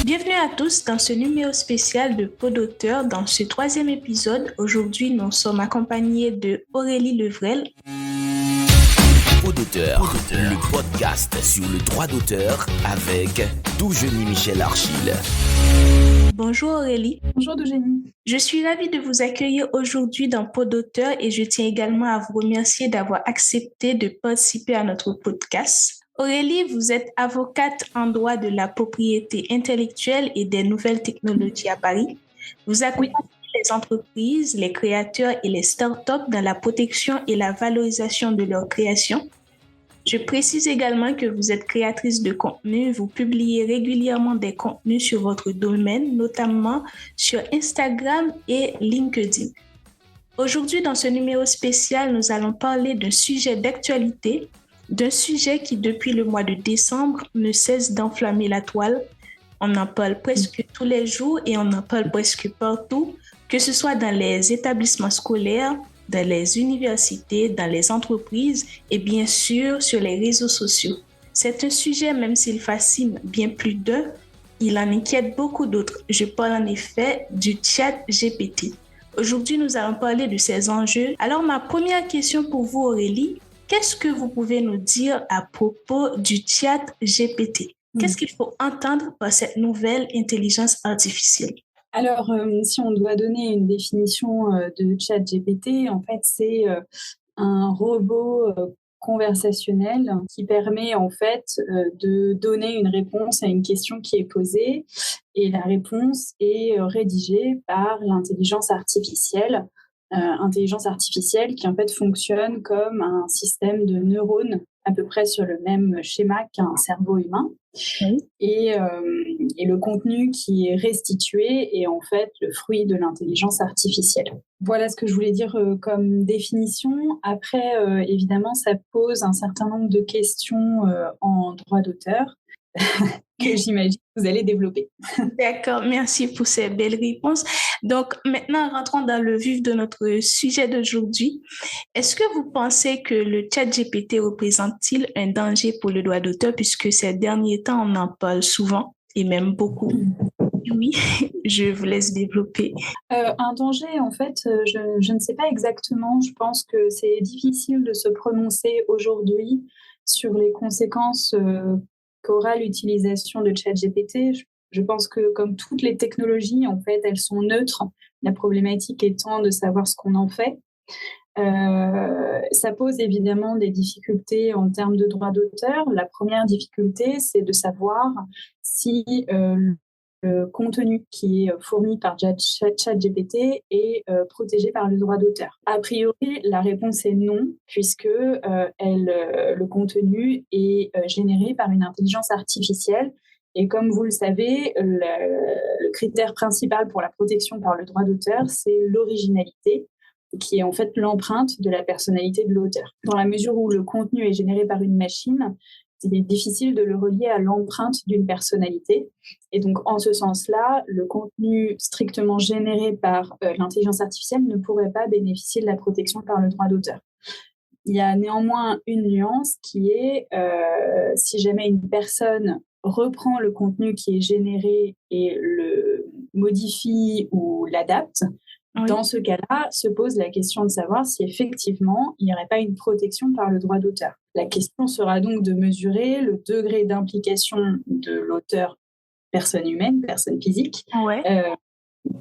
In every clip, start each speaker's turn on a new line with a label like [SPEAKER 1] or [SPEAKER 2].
[SPEAKER 1] Bienvenue à tous dans ce numéro spécial de Podauteur. Dans ce troisième épisode, aujourd'hui, nous sommes accompagnés de Aurélie Levrel.
[SPEAKER 2] Podauteur, le podcast sur le droit d'auteur avec Dougenie Michel Archil.
[SPEAKER 1] Bonjour Aurélie.
[SPEAKER 3] Bonjour Dougenie.
[SPEAKER 1] Je suis ravie de vous accueillir aujourd'hui dans Podauteur et je tiens également à vous remercier d'avoir accepté de participer à notre podcast. Aurélie, vous êtes avocate en droit de la propriété intellectuelle et des nouvelles technologies à Paris. Vous accompagnez les entreprises, les créateurs et les startups dans la protection et la valorisation de leurs créations. Je précise également que vous êtes créatrice de contenu. Vous publiez régulièrement des contenus sur votre domaine, notamment sur Instagram et LinkedIn. Aujourd'hui, dans ce numéro spécial, nous allons parler d'un sujet d'actualité, d'un sujet qui, depuis le mois de décembre, ne cesse d'enflammer la toile. On en parle presque tous les jours et on en parle presque partout, que ce soit dans les établissements scolaires, dans les universités, dans les entreprises et bien sûr sur les réseaux sociaux. C'est un sujet, même s'il fascine bien plus d'un, il en inquiète beaucoup d'autres. Je parle en effet du ChatGPT. Aujourd'hui, nous allons parler de ces enjeux. Alors, ma première question pour vous, Aurélie, qu'est-ce que vous pouvez nous dire à propos du ChatGPT? Qu'est-ce qu'il faut entendre par cette nouvelle intelligence artificielle?
[SPEAKER 3] Alors, si on doit donner une définition de ChatGPT, en fait, c'est un robot conversationnel qui permet en fait de donner une réponse à une question qui est posée et la réponse est rédigée par l'intelligence artificielle. Intelligence artificielle qui en fait fonctionne comme un système de neurones à peu près sur le même schéma qu'un cerveau humain. Oui. Et le contenu qui est restitué est en fait le fruit de l'intelligence artificielle. Voilà ce que je voulais dire comme définition. Après, évidemment, ça pose un certain nombre de questions en droit d'auteur que j'imagine que vous allez développer.
[SPEAKER 1] D'accord, merci pour ces belles réponses. Donc, maintenant, rentrons dans le vif de notre sujet d'aujourd'hui. Est-ce que vous pensez que le ChatGPT représente-t-il un danger pour le droit d'auteur, puisque ces derniers temps, on en parle souvent et même beaucoup? Oui, je vous laisse développer.
[SPEAKER 3] Un danger, en fait, je ne sais pas exactement. Je pense que c'est difficile de se prononcer aujourd'hui sur les conséquences qu'aura l'utilisation de ChatGPT. Je pense que comme toutes les technologies, en fait, elles sont neutres. La problématique étant de savoir ce qu'on en fait. Ça pose évidemment des difficultés en termes de droit d'auteur. La première difficulté, c'est de savoir si le contenu qui est fourni par ChatGPT est protégé par le droit d'auteur. A priori, la réponse est non, puisque le contenu est généré par une intelligence artificielle. Et comme vous le savez, le critère principal pour la protection par le droit d'auteur, c'est l'originalité, qui est en fait l'empreinte de la personnalité de l'auteur. Dans la mesure où le contenu est généré par une machine, il est difficile de le relier à l'empreinte d'une personnalité. Et donc, en ce sens-là, le contenu strictement généré par l'intelligence artificielle ne pourrait pas bénéficier de la protection par le droit d'auteur. Il y a néanmoins une nuance qui est, si jamais une personne reprend le contenu qui est généré et le modifie ou l'adapte, oui. Dans ce cas-là, se pose la question de savoir si effectivement, il n'y aurait pas une protection par le droit d'auteur. La question sera donc de mesurer le degré d'implication de l'auteur, personne humaine, personne physique,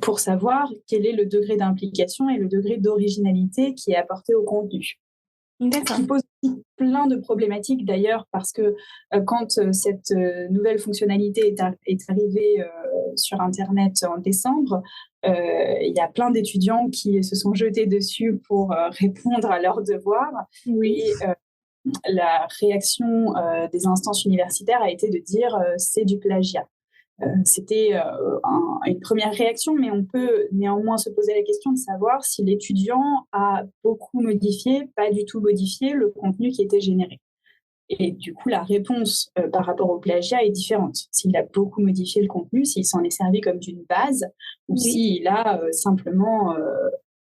[SPEAKER 3] pour savoir quel est le degré d'implication et le degré d'originalité qui est apporté au contenu.
[SPEAKER 1] D'accord.
[SPEAKER 3] Ce qui pose plein de problématiques d'ailleurs, parce que quand cette nouvelle fonctionnalité est arrivée sur Internet en décembre, il y a plein d'étudiants qui se sont jetés dessus pour répondre à leurs devoirs. Oui. Et la réaction des instances universitaires a été de dire c'est du plagiat. C'était une première réaction, mais on peut néanmoins se poser la question de savoir si l'étudiant a beaucoup modifié, pas du tout modifié le contenu qui était généré. Et du coup, la réponse par rapport au plagiat est différente. S'il a beaucoup modifié le contenu, s'il s'en est servi comme d'une base, ou s'il a simplement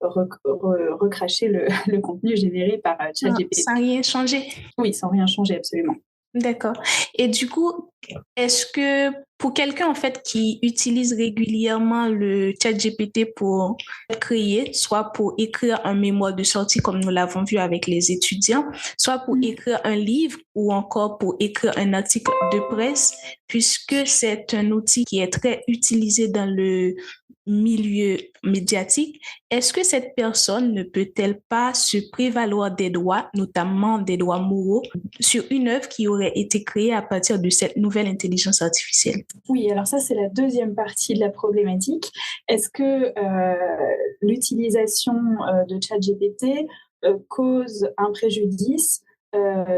[SPEAKER 3] recracher le contenu généré par ChatGPT.
[SPEAKER 1] Sans rien changer.
[SPEAKER 3] Oui, sans rien changer, absolument.
[SPEAKER 1] D'accord. Et du coup, est-ce que pour quelqu'un en fait qui utilise régulièrement le ChatGPT pour créer, soit pour écrire un mémoire de sortie comme nous l'avons vu avec les étudiants, soit pour écrire un livre ou encore pour écrire un article de presse, puisque c'est un outil qui est très utilisé dans le milieu médiatique, est-ce que cette personne ne peut-elle pas se prévaloir des droits, notamment des droits moraux, sur une œuvre qui aurait été créée à partir de cette nouvelle intelligence artificielle?
[SPEAKER 3] Oui, alors ça, c'est la deuxième partie de la problématique. Est-ce que l'utilisation de ChatGPT cause un préjudice,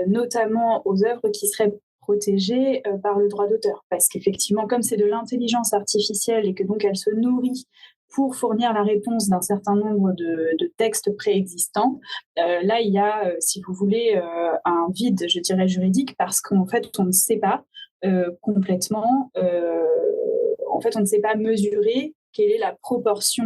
[SPEAKER 3] notamment aux œuvres qui seraient protégées par le droit d'auteur? Parce qu'effectivement, comme c'est de l'intelligence artificielle et que donc elle se nourrit pour fournir la réponse d'un certain nombre de textes préexistants, là, il y a, si vous voulez, un vide, je dirais, juridique, parce qu'en fait, on ne sait pas complètement, en fait, on ne sait pas mesurer quelle est la proportion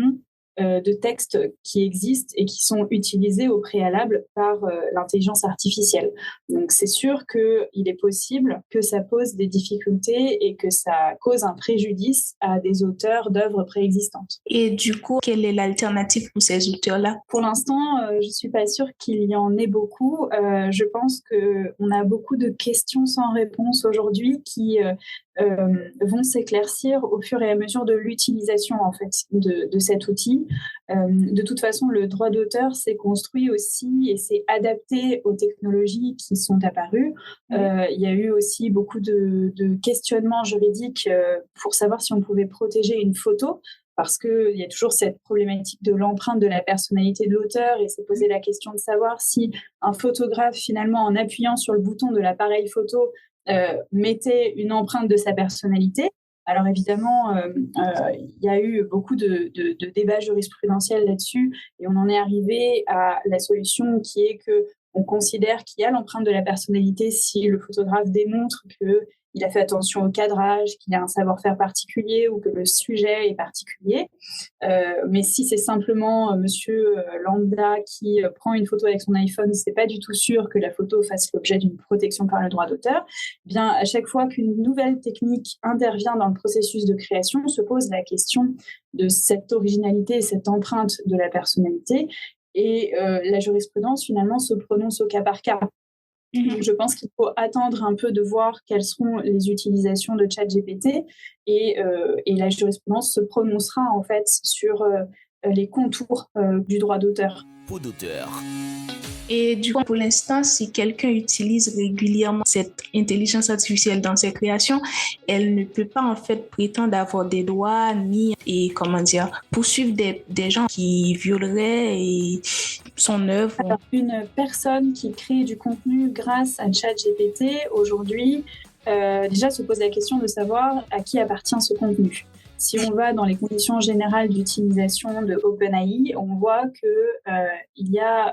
[SPEAKER 3] de textes qui existent et qui sont utilisés au préalable par l'intelligence artificielle. Donc, c'est sûr qu'il est possible que ça pose des difficultés et que ça cause un préjudice à des auteurs d'œuvres préexistantes.
[SPEAKER 1] Et du coup, quelle est l'alternative pour ces auteurs-là?
[SPEAKER 3] Pour l'instant, je ne suis pas sûre qu'il y en ait beaucoup. Je pense qu'on a beaucoup de questions sans réponse aujourd'hui qui vont s'éclaircir au fur et à mesure de l'utilisation en fait de cet outil. De toute façon, le droit d'auteur s'est construit aussi et s'est adapté aux technologies qui sont apparues. Il y a eu aussi beaucoup de questionnements juridiques pour savoir si on pouvait protéger une photo, parce qu'il y a toujours cette problématique de l'empreinte de la personnalité de l'auteur, et s'est posé la question de savoir si un photographe, finalement, en appuyant sur le bouton de l'appareil photo, mettait une empreinte de sa personnalité. Alors évidemment, il y a eu beaucoup de débats jurisprudentiels là-dessus, et on en est arrivé à la solution qui est qu'on considère qu'il y a l'empreinte de la personnalité si le photographe démontre qu'il a fait attention au cadrage, qu'il a un savoir-faire particulier ou que le sujet est particulier. Mais si c'est simplement monsieur lambda qui prend une photo avec son iPhone, c'est pas du tout sûr que la photo fasse l'objet d'une protection par le droit d'auteur. Bien, à chaque fois qu'une nouvelle technique intervient dans le processus de création, se pose la question de cette originalité, cette empreinte de la personnalité. Et la jurisprudence, finalement, se prononce au cas par cas. Donc, je pense qu'il faut attendre un peu de voir quelles seront les utilisations de ChatGPT, et la jurisprudence se prononcera en fait sur les contours du droit d'auteur.
[SPEAKER 2] Peau d'auteur.
[SPEAKER 1] Et du coup, pour l'instant, si quelqu'un utilise régulièrement cette intelligence artificielle dans ses créations, elle ne peut pas en fait prétendre avoir des droits ni poursuivre des gens qui violeraient son œuvre.
[SPEAKER 3] Alors, une personne qui crée du contenu grâce à ChatGPT aujourd'hui déjà se pose la question de savoir à qui appartient ce contenu. Si on va dans les conditions générales d'utilisation de OpenAI, on voit qu'il y a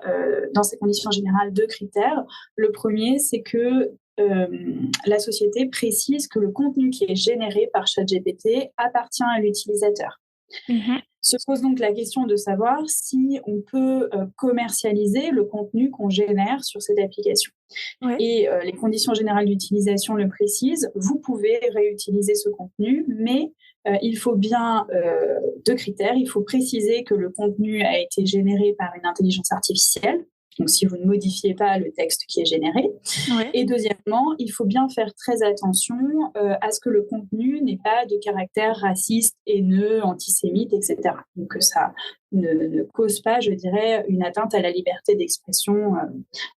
[SPEAKER 3] dans ces conditions générales 2 critères. Le premier, c'est que la société précise que le contenu qui est généré par ChatGPT appartient à l'utilisateur. Se pose donc la question de savoir si on peut commercialiser le contenu qu'on génère sur cette application. Ouais. Et les conditions générales d'utilisation le précisent. Vous pouvez réutiliser ce contenu, mais il faut bien 2 critères. Il faut préciser que le contenu a été généré par une intelligence artificielle. Donc, si vous ne modifiez pas le texte qui est généré. Ouais. Et deuxièmement, il faut bien faire très attention à ce que le contenu n'ait pas de caractère raciste, haineux, antisémite, etc. Donc, que ça ne cause pas, je dirais, une atteinte à la liberté d'expression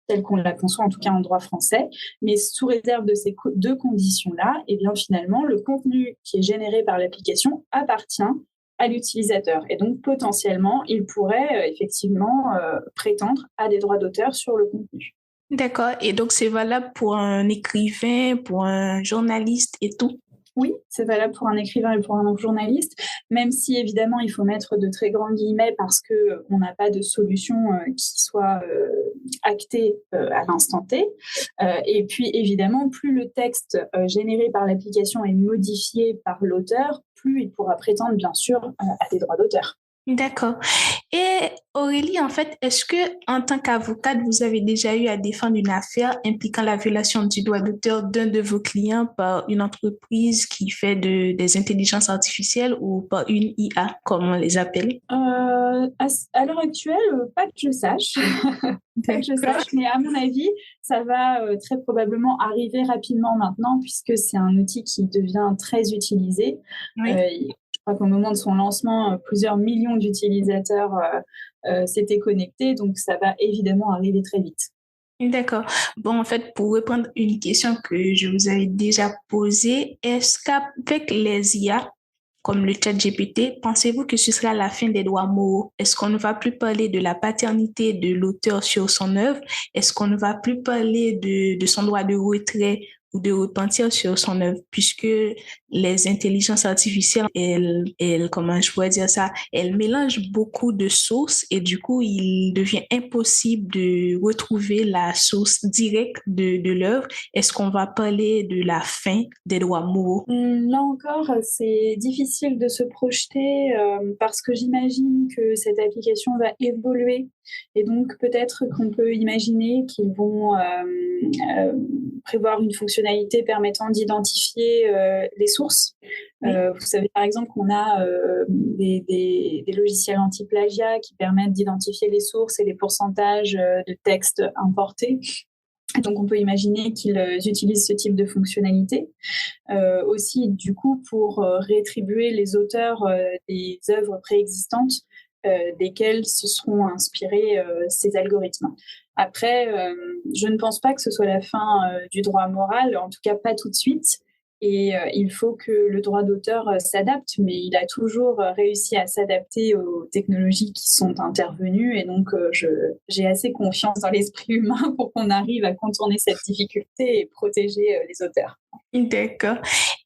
[SPEAKER 3] telle qu'on la conçoit, en tout cas en droit français. Mais sous réserve de ces 2 conditions-là, eh bien, finalement, le contenu qui est généré par l'application appartient à l'utilisateur. Et donc, potentiellement, il pourrait effectivement prétendre à des droits d'auteur sur le contenu.
[SPEAKER 1] D'accord. Et donc, c'est valable pour un écrivain, pour un journaliste et tout?
[SPEAKER 3] Oui, c'est valable pour un écrivain et pour un journaliste, même si évidemment il faut mettre de très grands guillemets parce qu'on n'a pas de solution qui soit actée à l'instant T. Et puis évidemment, plus le texte généré par l'application est modifié par l'auteur, plus il pourra prétendre bien sûr à des droits d'auteur.
[SPEAKER 1] D'accord. Et Aurélie, en fait, est-ce que en tant qu'avocate, vous avez déjà eu à défendre une affaire impliquant la violation du droit d'auteur d'un de vos clients par une entreprise qui fait des intelligences artificielles ou par une IA, comme on les appelle?
[SPEAKER 3] À l'heure actuelle, pas que je sache. Pas que je sache, mais à mon avis, ça va très probablement arriver rapidement maintenant puisque c'est un outil qui devient très utilisé.
[SPEAKER 1] Oui.
[SPEAKER 3] Je crois qu'au moment de son lancement, plusieurs millions d'utilisateurs s'étaient connectés, donc ça va évidemment arriver très vite.
[SPEAKER 1] D'accord. Bon, en fait, pour répondre à une question que je vous avais déjà posée, est-ce qu'avec les IA, comme le ChatGPT, pensez-vous que ce sera la fin des droits moraux? Est-ce qu'on ne va plus parler de la paternité de l'auteur sur son œuvre? Est-ce qu'on ne va plus parler de son droit de retrait ou de repentir sur son œuvre? Puisque les intelligences artificielles, comment je pourrais dire ça, elles mélangent beaucoup de sources et du coup, il devient impossible de retrouver la source directe de l'œuvre. Est-ce qu'on va parler de la fin des droits moraux?
[SPEAKER 3] Là encore, c'est difficile de se projeter parce que j'imagine que cette application va évoluer et donc peut-être qu'on peut imaginer qu'ils vont prévoir une fonctionnalité permettant d'identifier les sources. Vous savez par exemple qu'on a des logiciels anti-plagiat qui permettent d'identifier les sources et les pourcentages de textes importés. Donc, on peut imaginer qu'ils utilisent ce type de fonctionnalité. Aussi, du coup, pour rétribuer les auteurs des œuvres préexistantes desquelles se seront inspirés ces algorithmes. Après, je ne pense pas que ce soit la fin du droit moral, en tout cas pas tout de suite. Et il faut que le droit d'auteur s'adapte, mais il a toujours réussi à s'adapter aux technologies qui sont intervenues. Et donc, j'ai assez confiance dans l'esprit humain pour qu'on arrive à contourner cette difficulté et protéger les auteurs.
[SPEAKER 1] D'accord.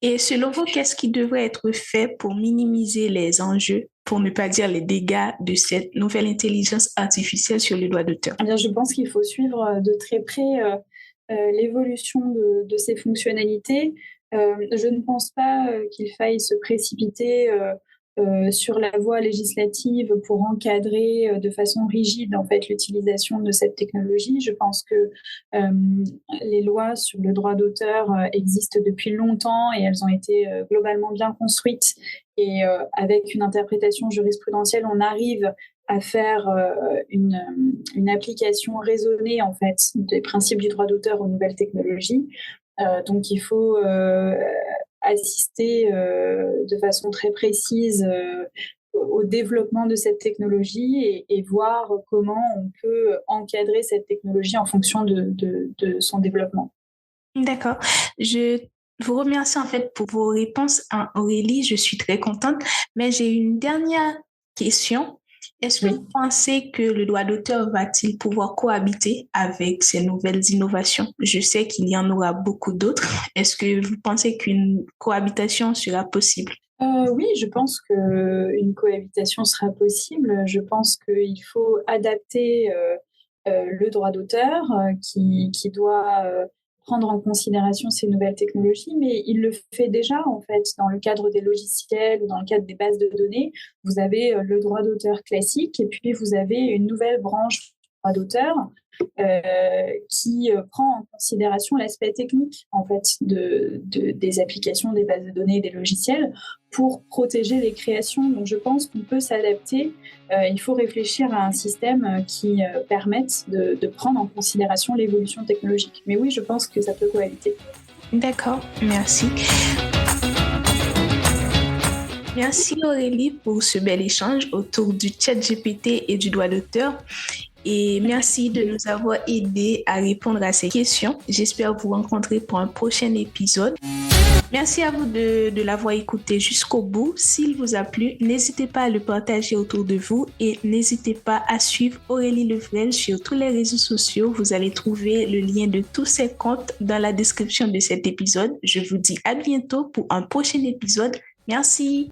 [SPEAKER 1] Et selon vous, qu'est-ce qui devrait être fait pour minimiser les enjeux, pour ne pas dire les dégâts de cette nouvelle intelligence artificielle sur le droit d'auteur?
[SPEAKER 3] Eh bien, je pense qu'il faut suivre de très près l'évolution de ces fonctionnalités. Je ne pense pas qu'il faille se précipiter sur la voie législative pour encadrer de façon rigide en fait l'utilisation de cette technologie. Je pense que les lois sur le droit d'auteur existent depuis longtemps et elles ont été globalement bien construites. Et avec une interprétation jurisprudentielle, on arrive à faire une application raisonnée en fait des principes du droit d'auteur aux nouvelles technologies. Donc il faut assister de façon très précise au développement de cette technologie et voir comment on peut encadrer cette technologie en fonction de son développement.
[SPEAKER 1] D'accord. Je vous remercie en fait pour vos réponses, Aurélie. Je suis très contente. Mais j'ai une dernière question. Est-ce que vous pensez que le droit d'auteur va-t-il pouvoir cohabiter avec ces nouvelles innovations? Je sais qu'il y en aura beaucoup d'autres. Est-ce que vous pensez qu'une cohabitation sera possible?
[SPEAKER 3] Oui, je pense qu'une cohabitation sera possible. Je pense qu'il faut adapter le droit d'auteur qui doit prendre en considération ces nouvelles technologies, mais il le fait déjà en fait dans le cadre des logiciels ou dans le cadre des bases de données. Vous avez le droit d'auteur classique et puis vous avez une nouvelle branche du droit d'auteur qui prend en considération l'aspect technique en fait des applications, des bases de données et des logiciels pour protéger les créations. Donc je pense qu'on peut s'adapter. Il faut réfléchir à un système qui permette de prendre en considération l'évolution technologique. Mais oui, je pense que ça peut cohabiter.
[SPEAKER 1] D'accord, merci. Merci Aurélie pour ce bel échange autour du ChatGPT et du droit d'auteur. Et merci de nous avoir aidés à répondre à ces questions. J'espère vous rencontrer pour un prochain épisode. Merci à vous de l'avoir écouté jusqu'au bout. S'il vous a plu, n'hésitez pas à le partager autour de vous et n'hésitez pas à suivre Aurélie Levrel sur tous les réseaux sociaux. Vous allez trouver le lien de tous ses comptes dans la description de cet épisode. Je vous dis à bientôt pour un prochain épisode. Merci.